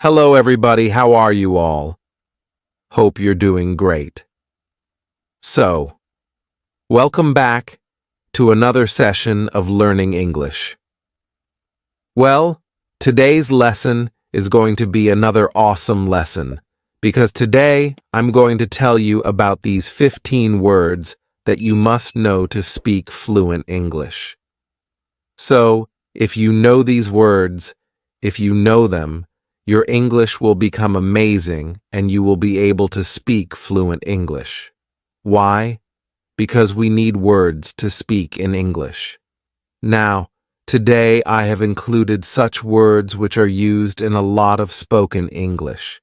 Hello everybody, how are you all? Hope you're doing great. So, welcome back to another session of Learning English. Well, today's lesson is going to be another awesome lesson because today I'm going to tell you about these 15 words that you must know to speak fluent English. So, if you know these words, if you know them, your English will become amazing and you will be able to speak fluent English. Why? Because we need words to speak in English. Now, today I have included such words which are used in a lot of spoken English.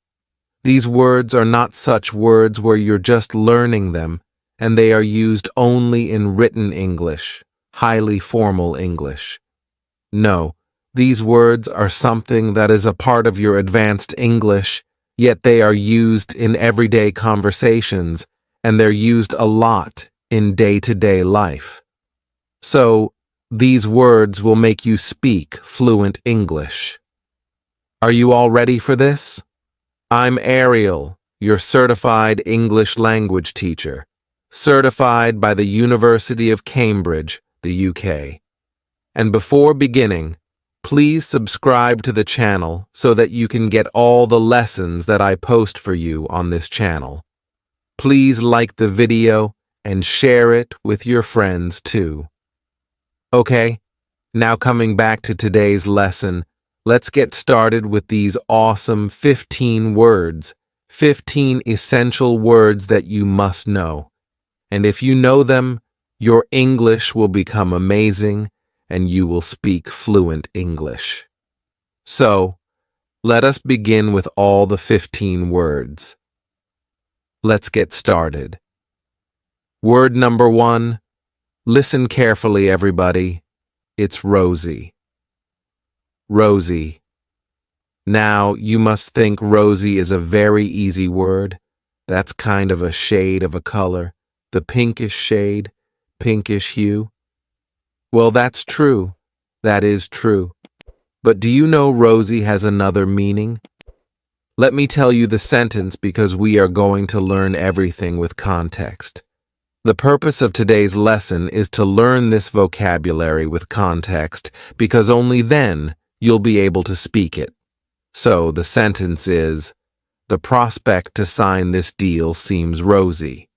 These words are not such words where you're just learning them, and they are used only in written English, highly formal English. No. These words are something that is a part of your advanced English, yet they are used in everyday conversations, and they're used a lot in day-to-day life. So, these words will make you speak fluent English. Are you all ready for this? I'm Ariel, your certified English language teacher, certified by the University of Cambridge, the UK. And before beginning, please subscribe to the channel so that you can get all the lessons that I post for you on this channel. Please like the video and share it with your friends too. Okay, now coming back to today's lesson, let's get started with these awesome 15 words, 15 essential words that you must know. And if you know them, your English will become amazing and you will speak fluent English. So, let us begin with all the 15 words. Let's get started. Word number 1. Listen carefully, everybody. It's Rosy. Rosy. Now, you must think rosy is a very easy word. That's kind of a shade of a color, the pinkish shade, pinkish hue. Well, that's true. That is true. But do you know rosy has another meaning? Let me tell you the sentence because we are going to learn everything with context. The purpose of today's lesson is to learn this vocabulary with context because only then you'll be able to speak it. So the sentence is, the prospect to sign this deal seems rosy.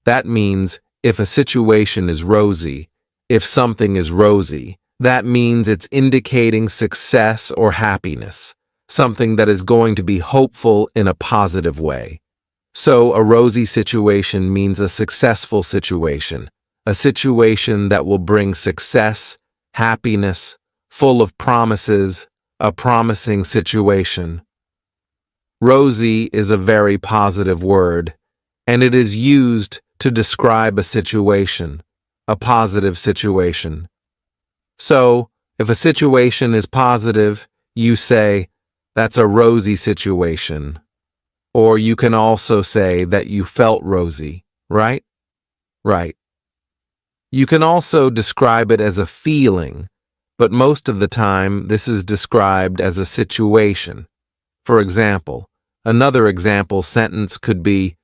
That means if a situation is rosy, if something is rosy, that means it's indicating success or happiness, something that is going to be hopeful in a positive way. So a rosy situation means a successful situation, a situation that will bring success, happiness, full of promises, a promising situation. Rosy is a very positive word, and it is used to describe a situation, a positive situation. So, if a situation is positive, you say, that's a rosy situation. Or you can also say that you felt rosy, right? Right. You can also describe it as a feeling, but most of the time this is described as a situation. For example, another example sentence could be,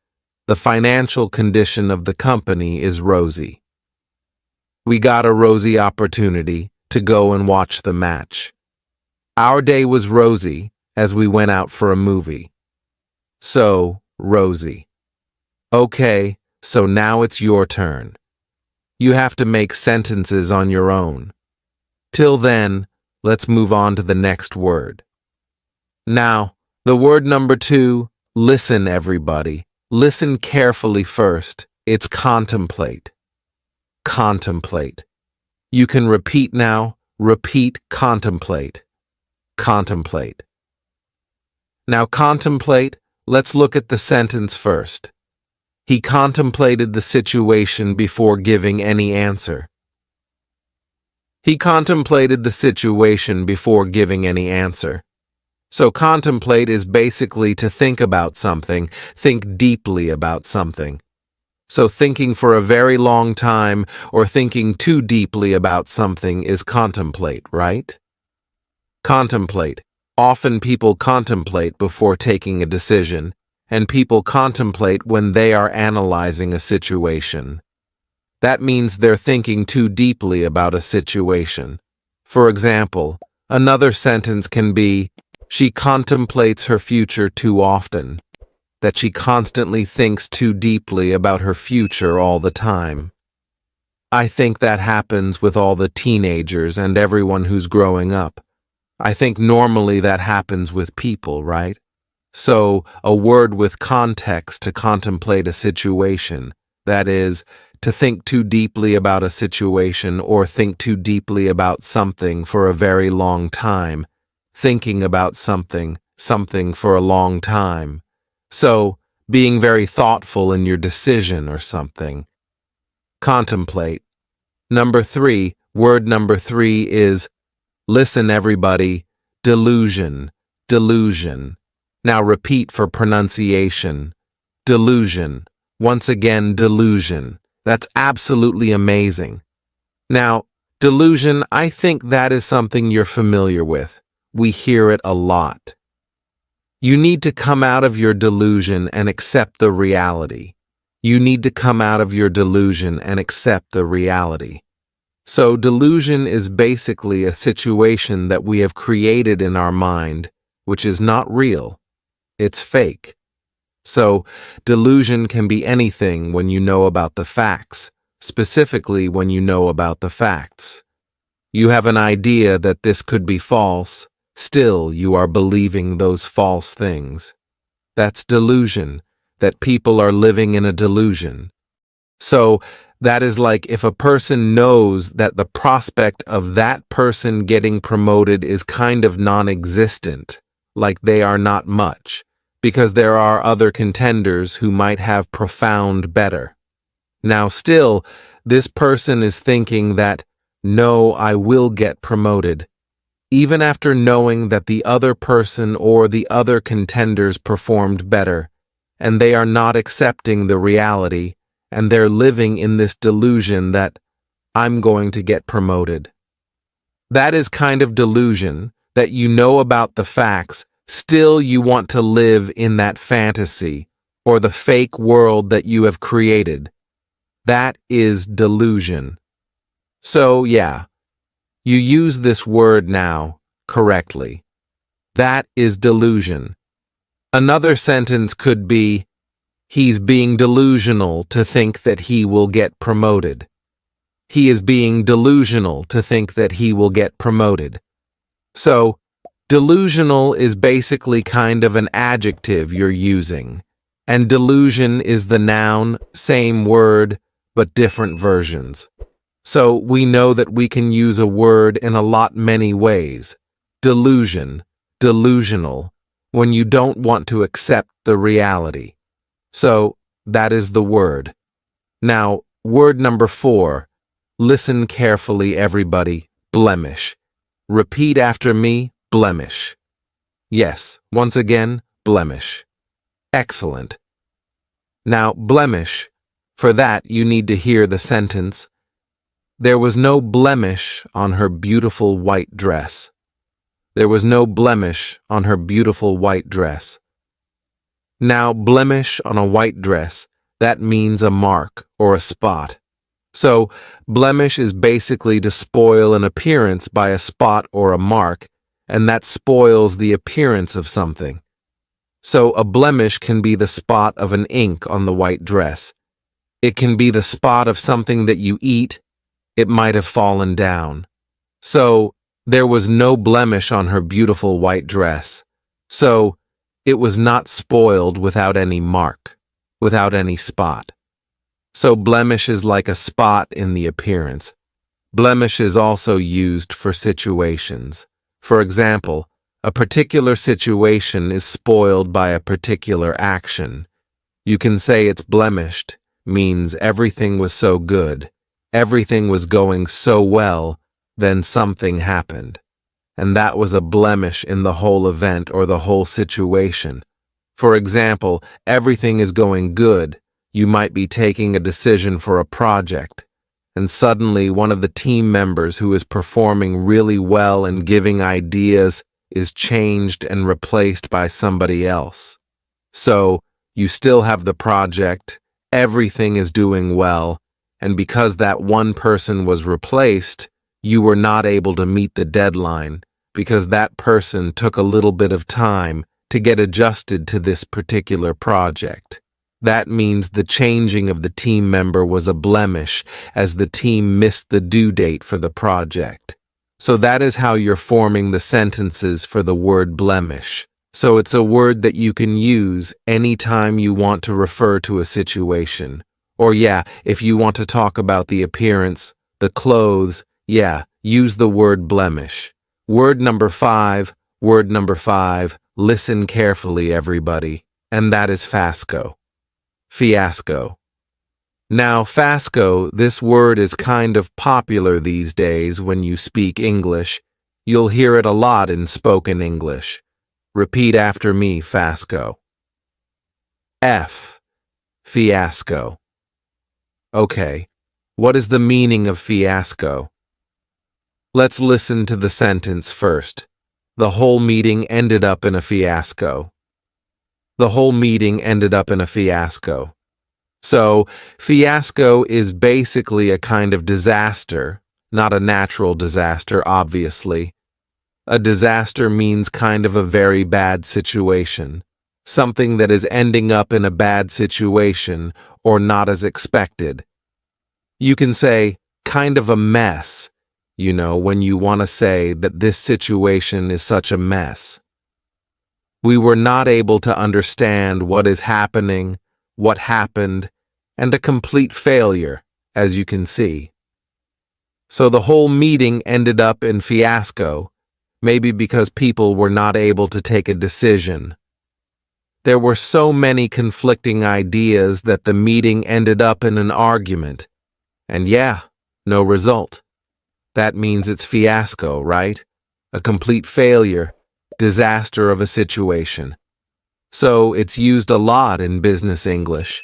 the financial condition of the company is rosy. We got a rosy opportunity to go and watch the match. Our day was rosy as we went out for a movie. So, rosy. Okay, so now it's your turn. You have to make sentences on your own. Till then, let's move on to the next word. Now, the word number 2, listen everybody. Listen carefully first. It's contemplate. Contemplate. You can repeat now. Repeat contemplate. Contemplate. Now contemplate, let's look at the sentence first. He contemplated the situation before giving any answer. He contemplated the situation before giving any answer. So contemplate is basically to think about something, think deeply about something. So thinking for a very long time or thinking too deeply about something is contemplate, right? Contemplate. Often people contemplate before taking a decision, and people contemplate when they are analyzing a situation. That means they're thinking too deeply about a situation. For example, another sentence can be, she contemplates her future too often, that she constantly thinks too deeply about her future all the time. I think that happens with all the teenagers and everyone who's growing up. I think normally that happens with people, right? So, a word with context to contemplate a situation, that is, to think too deeply about a situation or think too deeply about something for a very long time, thinking about something for a long time. So, being very thoughtful in your decision or something. Contemplate. Word number 3 is, listen everybody, delusion, delusion. Now repeat for pronunciation. Delusion. Once again, delusion. That's absolutely amazing. Now, delusion, I think that is something you're familiar with. We hear it a lot. You need to come out of your delusion and accept the reality. You need to come out of your delusion and accept the reality. So delusion is basically a situation that we have created in our mind, which is not real. It's fake. So delusion can be anything when you know about the facts, specifically when you know about the facts. You have an idea that this could be false, still you are believing those false things. That's delusion, that people are living in a delusion. So that is like if a person knows that the prospect of that person getting promoted is kind of non-existent, like they are not much, because there are other contenders who might have profound better. Now still, this person is thinking that, no, I will get promoted, even after knowing that the other person or the other contenders performed better, and they are not accepting the reality, and they're living in this delusion that I'm going to get promoted. That is kind of delusion, that you know about the facts, still you want to live in that fantasy, or the fake world that you have created. That is delusion. So yeah, you use this word now correctly. That is delusion. Another sentence could be, he's being delusional to think that he will get promoted. He is being delusional to think that he will get promoted. So, delusional is basically kind of an adjective you're using, and delusion is the noun, same word, but different versions. So, we know that we can use a word in a lot many ways. Delusion, delusional, when you don't want to accept the reality. So, that is the word. Now, word number 4. Listen carefully, everybody. Blemish. Repeat after me, blemish. Yes, once again, blemish. Excellent. Now, blemish. For that, you need to hear the sentence, there was no blemish on her beautiful white dress. There was no blemish on her beautiful white dress. Now, blemish on a white dress, that means a mark or a spot. So, blemish is basically to spoil an appearance by a spot or a mark, and that spoils the appearance of something. So, a blemish can be the spot of an ink on the white dress. It can be the spot of something that you eat. It might have fallen down. So, there was no blemish on her beautiful white dress. So, it was not spoiled without any mark, without any spot. So blemish is like a spot in the appearance. Blemish is also used for situations. For example, a particular situation is spoiled by a particular action. You can say it's blemished, means everything was so good, everything was going so well, then something happened. And that was a blemish in the whole event or the whole situation. For example, everything is going good. You might be taking a decision for a project, and suddenly one of the team members who is performing really well and giving ideas is changed and replaced by somebody else. So, you still have the project, everything is doing well, and because that one person was replaced, you were not able to meet the deadline because that person took a little bit of time to get adjusted to this particular project. That means the changing of the team member was a blemish as the team missed the due date for the project. So that is how you're forming the sentences for the word blemish. So it's a word that you can use anytime you want to refer to a situation. Or yeah, if you want to talk about the appearance, the clothes, yeah, use the word blemish. Word number five, listen carefully everybody, and that is fiasco. Fiasco. Now, fiasco, this word is kind of popular these days when you speak English. You'll hear it a lot in spoken English. Repeat after me, fiasco. Fiasco. Okay, what is the meaning of fiasco? Let's listen to the sentence first. The whole meeting ended up in a fiasco. The whole meeting ended up in a fiasco. So, fiasco is basically a kind of disaster, not a natural disaster, obviously. A disaster means kind of a very bad situation, something that is ending up in a bad situation or not as expected. You can say, kind of a mess, when you want to say that this situation is such a mess. We were not able to understand what is happening, what happened, and a complete failure, as you can see. So the whole meeting ended up in fiasco, maybe because people were not able to take a decision. There were so many conflicting ideas that the meeting ended up in an argument. And yeah, no result. That means it's fiasco, right? A complete failure, disaster of a situation. So it's used a lot in business English.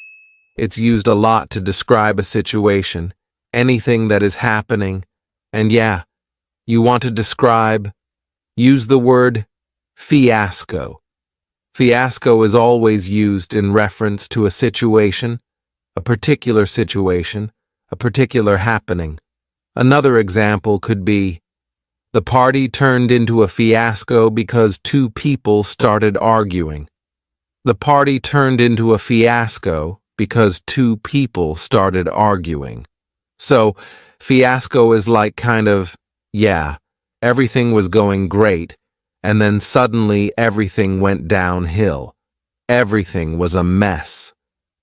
It's used a lot to describe a situation, anything that is happening. And yeah, you want to describe, use the word fiasco. Fiasco is always used in reference to a situation, a particular happening. Another example could be, the party turned into a fiasco because two people started arguing. The party turned into a fiasco because two people started arguing. So, fiasco is like kind of, yeah, everything was going great, and then suddenly everything went downhill. Everything was a mess.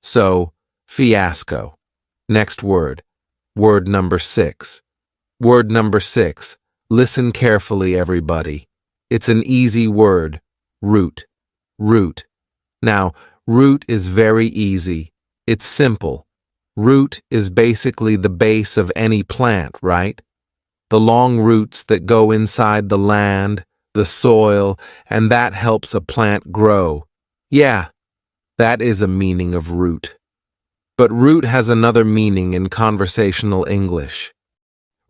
So, fiasco. Next word. Word number 6. Word number 6. Listen carefully, everybody. It's an easy word. Root. Root. Now, root is very easy. It's simple. Root is basically the base of any plant, right? The long roots that go inside the land, the soil, and that helps a plant grow. Yeah, that is a meaning of root. But root has another meaning in conversational English.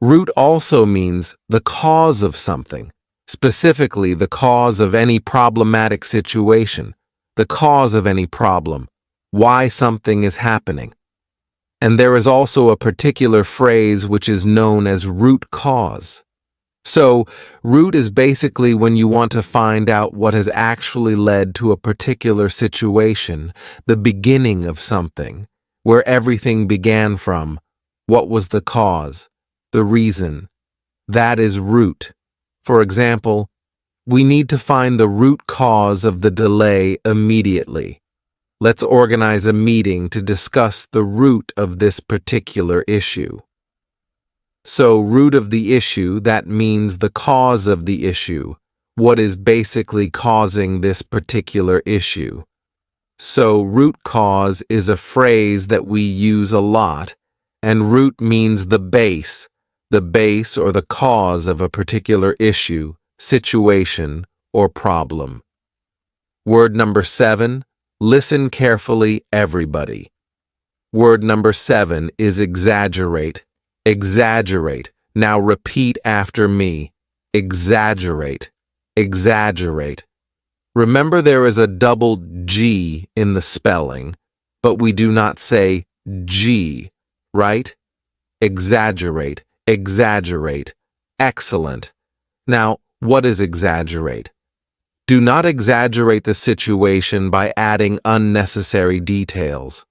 Root also means the cause of something, specifically the cause of any problematic situation, the cause of any problem, why something is happening. And there is also a particular phrase which is known as root cause. So, root is basically when you want to find out what has actually led to a particular situation, the beginning of something, where everything began from, what was the cause, the reason. That is root. For example, we need to find the root cause of the delay immediately. Let's organize a meeting to discuss the root of this particular issue. So, root of the issue, that means the cause of the issue, what is basically causing this particular issue. So, root cause is a phrase that we use a lot, and root means the base or the cause of a particular issue, situation, or problem. Word number 7, listen carefully, everybody. Word number 7 is exaggerate. Exaggerate. Now repeat after me. Exaggerate. Exaggerate. Remember there is a double G in the spelling, but we do not say G, right? Exaggerate, exaggerate. Excellent. Now, what is exaggerate? Do not exaggerate the situation by adding unnecessary details.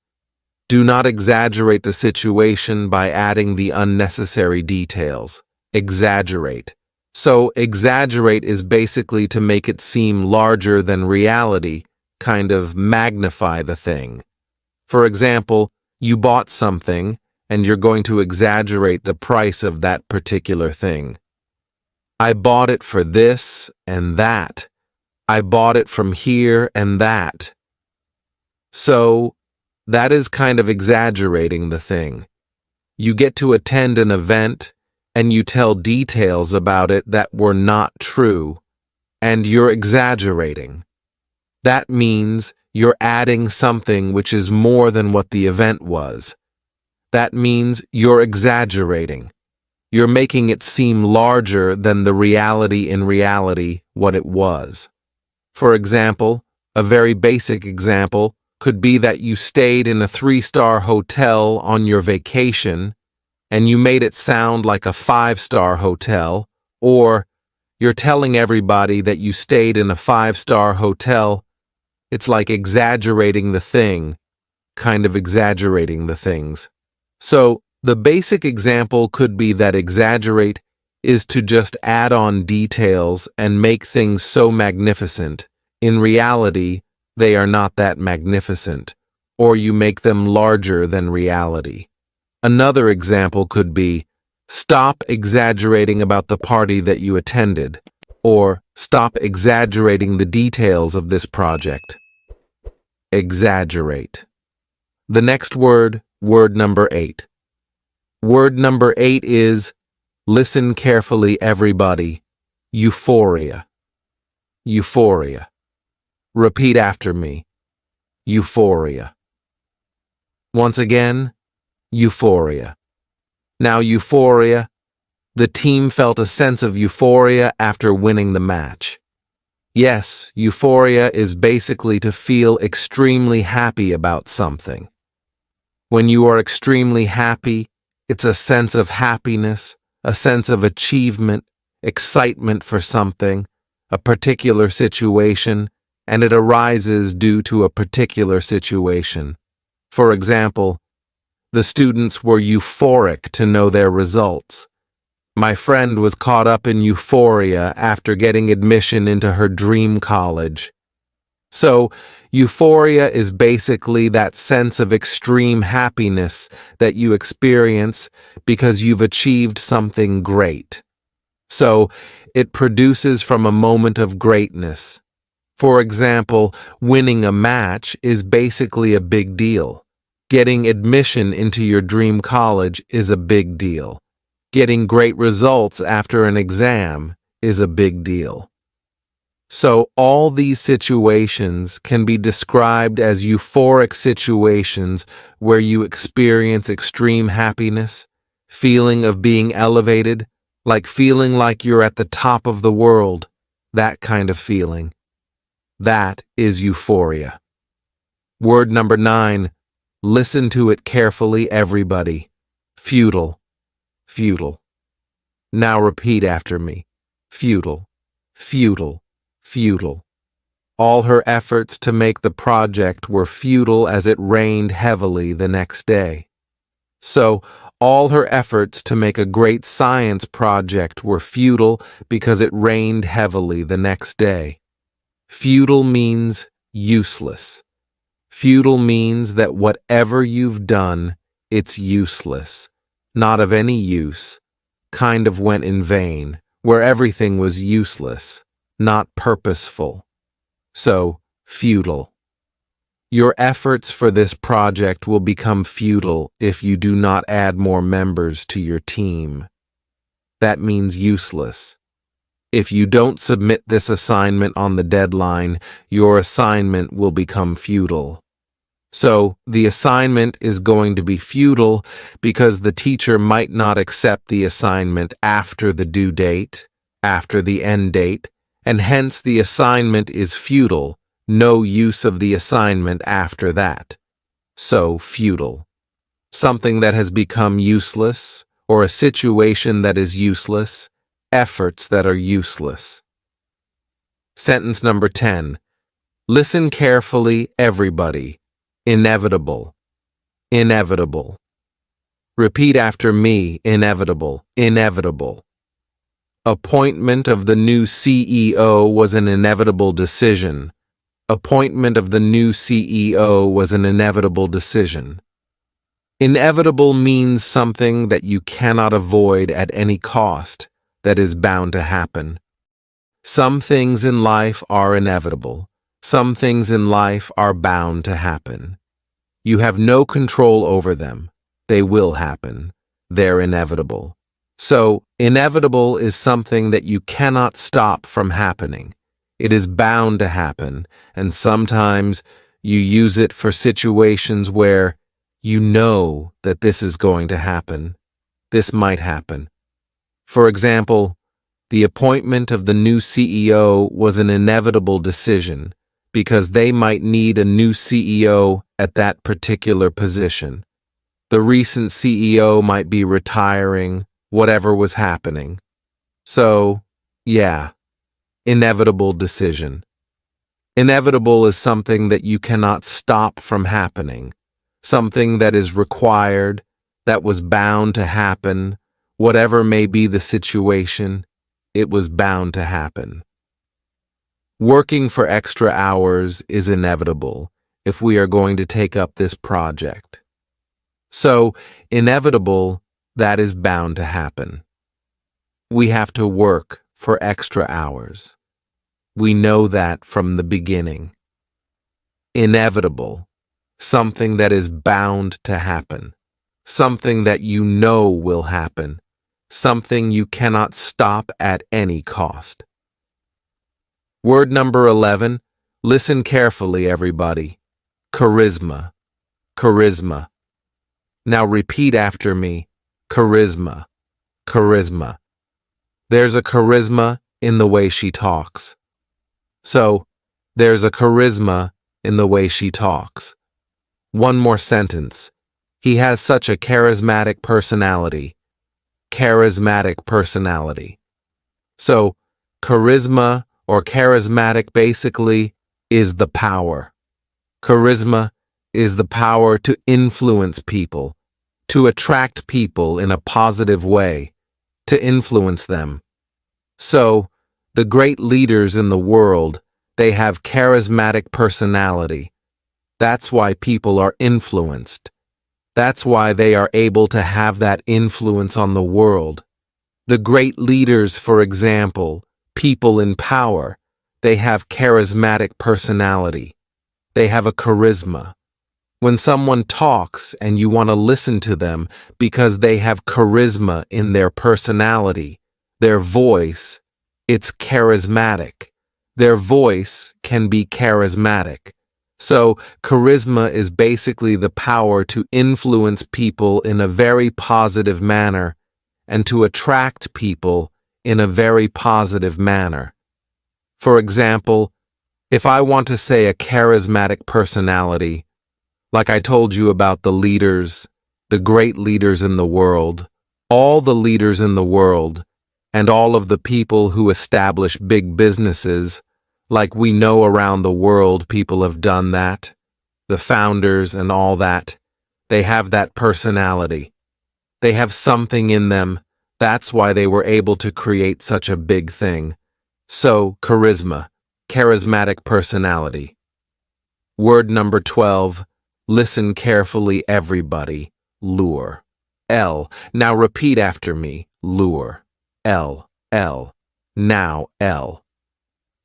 Do not exaggerate the situation by adding the unnecessary details. Exaggerate. So, exaggerate is basically to make it seem larger than reality, kind of magnify the thing. For example, you bought something, and you're going to exaggerate the price of that particular thing. I bought it for this and that. I bought it from here and that. So, that is kind of exaggerating the thing. You get to attend an event, and you tell details about it that were not true, and you're exaggerating. That means you're adding something which is more than what the event was. That means you're exaggerating. You're making it seem larger than the reality in reality what it was. For example, a very basic example could be that you stayed in a 3-star hotel on your vacation and you made it sound like a 5-star hotel, or you're telling everybody that you stayed in a 5-star hotel. It's like exaggerating the thing, kind of exaggerating the things. So, the basic example could be that exaggerate is to just add on details and make things so magnificent. In reality, they are not that magnificent, or you make them larger than reality. Another example could be, stop exaggerating about the party that you attended, or stop exaggerating the details of this project. Exaggerate. The next word, word number 8. Word number 8 is, listen carefully everybody, euphoria. Euphoria. Repeat after me. Euphoria. Once again, euphoria. Now, euphoria. The team felt a sense of euphoria after winning the match. Yes, euphoria is basically to feel extremely happy about something. When you are extremely happy, it's a sense of happiness, a sense of achievement, excitement for something, a particular situation, and it arises due to a particular situation. For example, the students were euphoric to know their results. My friend was caught up in euphoria after getting admission into her dream college. So, euphoria is basically that sense of extreme happiness that you experience because you've achieved something great. So, it produces from a moment of greatness. For example, winning a match is basically a big deal. Getting admission into your dream college is a big deal. Getting great results after an exam is a big deal. So all these situations can be described as euphoric situations where you experience extreme happiness, feeling of being elevated, like feeling like you're at the top of the world, that kind of feeling. That is euphoria. Word number 9, listen to it carefully, everybody. Futile. Futile. Now repeat after me. Futile. Futile. Futile. All her efforts to make the project were futile as it rained heavily the next day. So, all her efforts to make a great science project were futile because it rained heavily the next day. Futile means useless. Futile means that whatever you've done, it's useless, not of any use, kind of went in vain, where everything was useless, not purposeful. So, futile. Your efforts for this project will become futile if you do not add more members to your team. That means useless. If you don't submit this assignment on the deadline, your assignment will become futile. So, the assignment is going to be futile because the teacher might not accept the assignment after the due date, after the end date, and hence the assignment is futile, no use of the assignment after that. So, futile. Something that has become useless, or a situation that is useless, efforts that are useless. Sentence number 10. Listen carefully, everybody. Inevitable. Inevitable. Repeat after me, inevitable, inevitable. Appointment of the new CEO was an inevitable decision. Appointment of the new CEO was an inevitable decision. Inevitable means something that you cannot avoid at any cost, that is bound to happen. Some things in life are inevitable. Some things in life are bound to happen. You have no control over them. They will happen. They're inevitable. So, inevitable is something that you cannot stop from happening. It is bound to happen, and sometimes you use it for situations where you know that this is going to happen. This might happen. For example, the appointment of the new CEO was an inevitable decision because they might need a new CEO at that particular position. The recent CEO might be retiring, whatever was happening. So, yeah, inevitable decision. Inevitable is something that you cannot stop from happening, something that is required, that was bound to happen, whatever may be the situation, it was bound to happen. Working for extra hours is inevitable if we are going to take up this project. So, inevitable, that is bound to happen. We have to work for extra hours. We know that from the beginning. Inevitable, something that is bound to happen, something that you know will happen, something you cannot stop at any cost. Word number 11, listen carefully, everybody. Charisma, charisma. Now repeat after me, charisma, charisma. There's a charisma in the way she talks. So, there's a charisma in the way she talks. One more sentence. He has such a charismatic personality. Charismatic personality. So, charisma or charismatic basically is the power. Charisma is the power to influence people, to attract people in a positive way, to influence them. So, the great leaders in the world, they have charismatic personality. That's why people are influenced. That's why they are able to have that influence on the world. The great leaders, for example, people in power, they have charismatic personality. They have a charisma. When someone talks and you want to listen to them because they have charisma in their personality, their voice, it's charismatic. Their voice can be charismatic. So, charisma is basically the power to influence people in a very positive manner and to attract people in a very positive manner. For example, if I want to say a charismatic personality, like I told you about the leaders, the great leaders in the world, all the leaders in the world, and all of the people who establish big businesses, like we know around the world people have done that, the founders and all that, they have that personality. They have something in them. That's why they were able to create such a big thing. So, charisma, charismatic personality. Word number 12, listen carefully, everybody. Lure. L. Now repeat after me. Lure. L. L. Now L.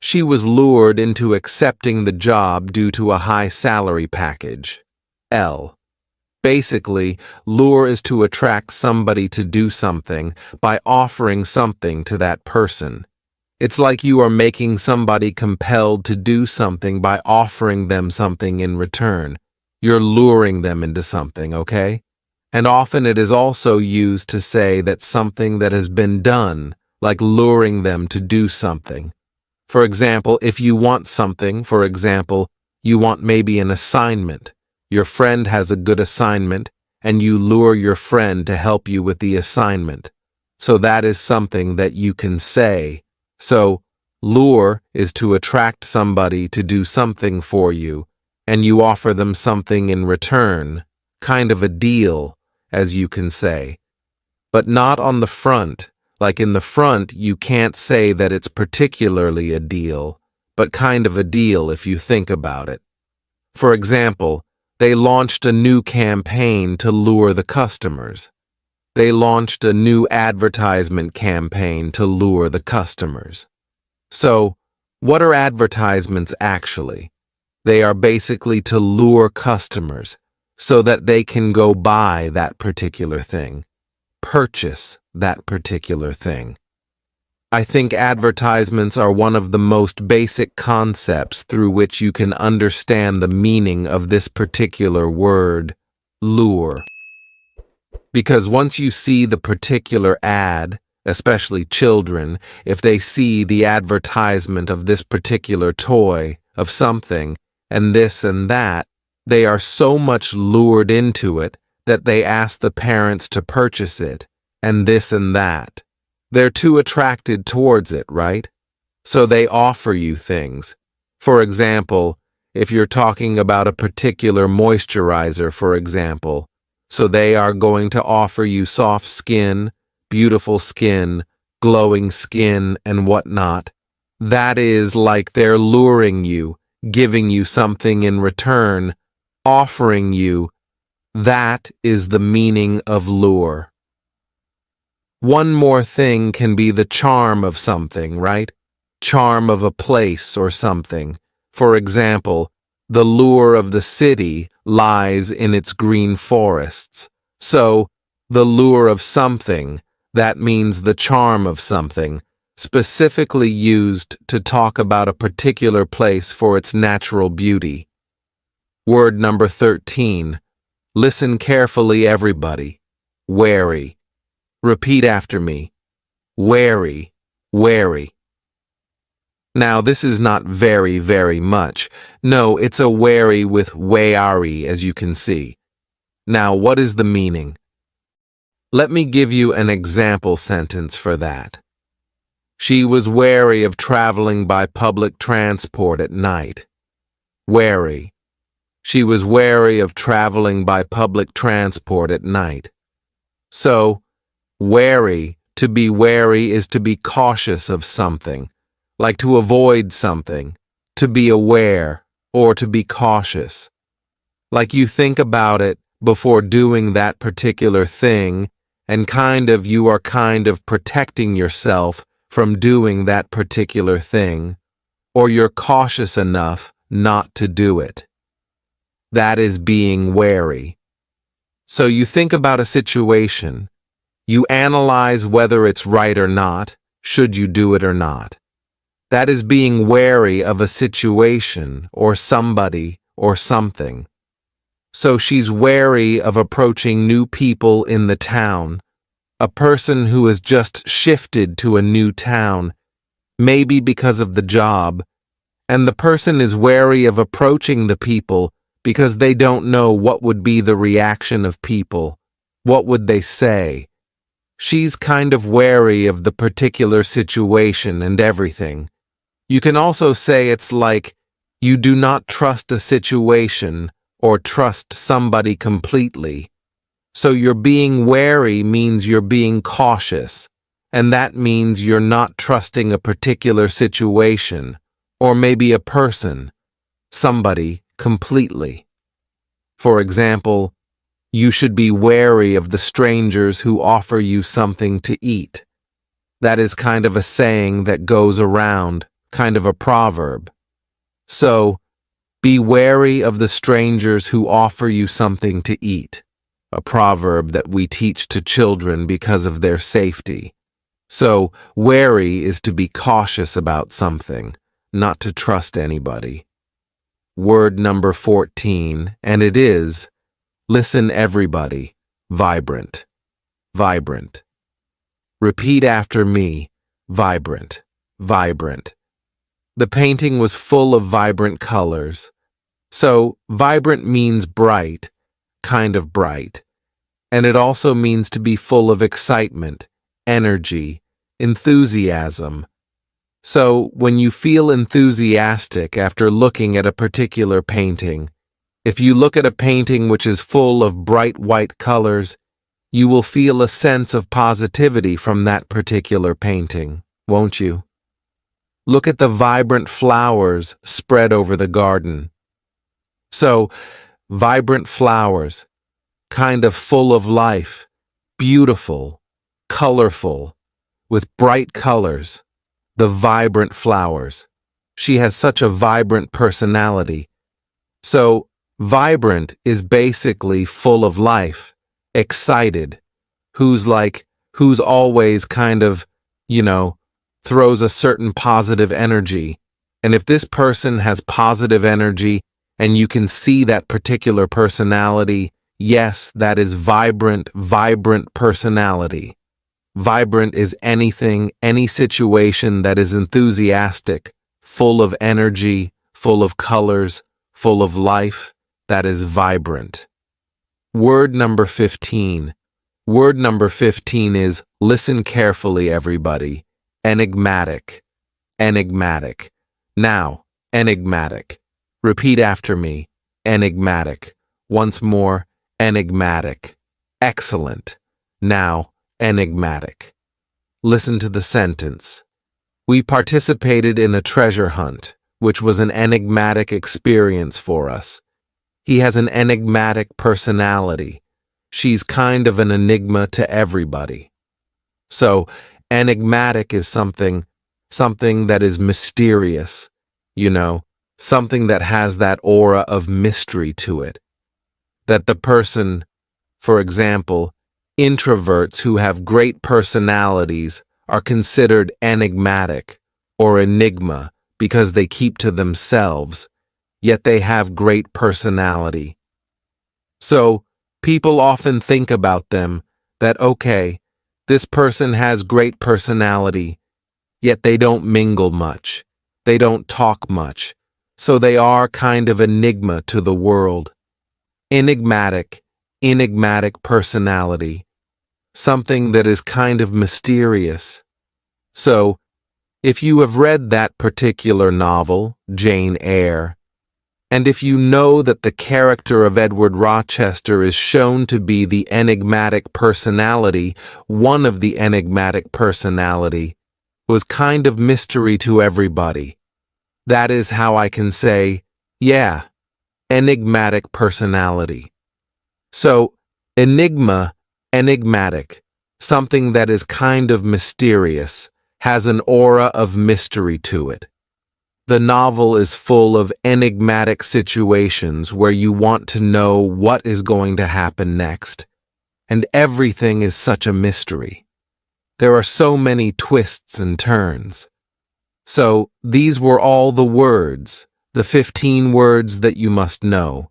She was lured into accepting the job due to a high salary package. L. Basically, lure is to attract somebody to do something by offering something to that person. It's like you are making somebody compelled to do something by offering them something in return. You're luring them into something, okay? And often it is also used to say that something that has been done, like luring them to do something. For example, if you want something, for example, you want maybe an assignment. Your friend has a good assignment, and you lure your friend to help you with the assignment. So that is something that you can say. So, lure is to attract somebody to do something for you, and you offer them something in return, kind of a deal, as you can say. But not on the front. Like in the front, you can't say that it's particularly a deal, but kind of a deal if you think about it. For example, they launched a new campaign to lure the customers. They launched a new advertisement campaign to lure the customers. So, what are advertisements actually? They are basically to lure customers so that they can go buy that particular thing, purchase that particular thing. I think advertisements are one of the most basic concepts through which you can understand the meaning of this particular word, lure. Because once you see the particular ad, especially children, if they see the advertisement of this particular toy, of something, and this and that, they are so much lured into it that they ask the parents to purchase it, and this and that. They're too attracted towards it, right? So they offer you things. For example, if you're talking about a particular moisturizer, for example, so they are going to offer you soft skin, beautiful skin, glowing skin, and whatnot. That is like they're luring you, giving you something in return, offering you. That is the meaning of lure. One more thing can be the charm of something, right? Charm of a place or something. For example, the lure of the city lies in its green forests. So, the lure of something, that means the charm of something, specifically used to talk about a particular place for its natural beauty. Word number 13. Listen carefully, everybody. Wary. Repeat after me. Wary, wary. Now, this is not very, very much. No, it's a wary with wary, as you can see. Now, what is the meaning? Let me give you an example sentence for that. She was wary of traveling by public transport at night. Wary. She was wary of traveling by public transport at night. So, wary, to be wary is to be cautious of something, like to avoid something, to be aware, or to be cautious. Like you think about it before doing that particular thing, and you are kind of protecting yourself from doing that particular thing, or you're cautious enough not to do it. That is being wary. So you think about a situation. You analyze whether it's right or not, should you do it or not. That is being wary of a situation or somebody or something. So she's wary of approaching new people in the town, a person who has just shifted to a new town, maybe because of the job, and the person is wary of approaching the people because they don't know what would be the reaction of people. What would they say? She's kind of wary of the particular situation and everything. You can also say it's like you do not trust a situation or trust somebody completely. So you're being wary means you're being cautious, and that means you're not trusting a particular situation, or maybe a person, somebody completely. For example, you should be wary of the strangers who offer you something to eat. That is kind of a saying that goes around, kind of a proverb. So, be wary of the strangers who offer you something to eat, a proverb that we teach to children because of their safety. So, wary is to be cautious about something, not to trust anybody. Word number 14, and it is, listen everybody, vibrant, vibrant. Repeat after me, vibrant, vibrant. The painting was full of vibrant colors. So, vibrant means bright, kind of bright. And it also means to be full of excitement, energy, enthusiasm. So, when you feel enthusiastic after looking at a particular painting, if you look at a painting which is full of bright white colors, you will feel a sense of positivity from that particular painting, won't you? Look at the vibrant flowers spread over the garden. So, vibrant flowers, kind of full of life, beautiful, colorful, with bright colors, the vibrant flowers. She has such a vibrant personality. So, vibrant is basically full of life, excited, who's always kind of, throws a certain positive energy. And if this person has positive energy and you can see that particular personality, yes, that is vibrant personality. Vibrant is anything, any situation that is enthusiastic, full of energy, full of colors, full of life. That is vibrant. Word number 15. Word number 15 is, listen carefully, everybody. Enigmatic. Enigmatic. Now, enigmatic. Repeat after me. Enigmatic. Once more, enigmatic. Excellent. Now, enigmatic. Listen to the sentence. We participated in a treasure hunt, which was an enigmatic experience for us. He has an enigmatic personality. She's kind of an enigma to everybody. So, enigmatic is something that is mysterious, something that has that aura of mystery to it. That the person, for example, introverts who have great personalities are considered enigmatic or enigma because they keep to themselves, yet they have great personality. So, people often think about them that, okay, this person has great personality, yet they don't mingle much, they don't talk much, so they are kind of enigma to the world. Enigmatic personality, something that is kind of mysterious. So, if you have read that particular novel, Jane Eyre, and if you know that the character of Edward Rochester is shown to be the enigmatic personality, one of the enigmatic personality, was kind of mystery to everybody. That is how I can say, yeah, enigmatic personality. So, enigma, enigmatic, something that is kind of mysterious, has an aura of mystery to it. The novel is full of enigmatic situations where you want to know what is going to happen next, and everything is such a mystery. There are so many twists and turns. So, these were all the words, the 15 words that you must know.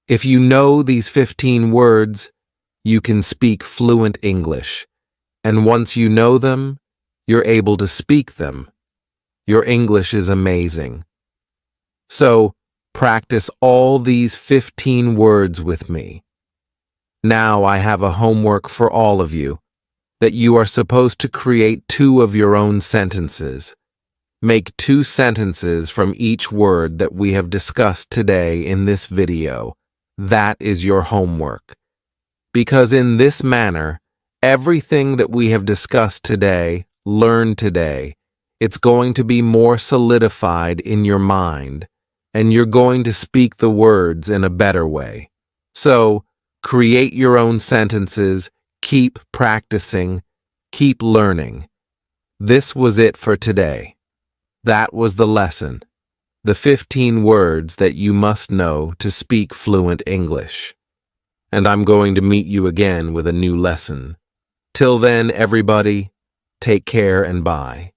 If you know these 15 words, you can speak fluent English, and once you know them, you're able to speak them. Your English is amazing. So, practice all these 15 words with me. Now I have a homework for all of you, that you are supposed to create 2 of your own sentences. Make 2 sentences from each word that we have discussed today in this video. That is your homework. Because in this manner, everything that we have discussed today, learned today, it's going to be more solidified in your mind, and you're going to speak the words in a better way. So, create your own sentences, keep practicing, keep learning. This was it for today. That was the lesson, the 15 words that you must know to speak fluent English. And I'm going to meet you again with a new lesson. Till then, everybody, take care and bye.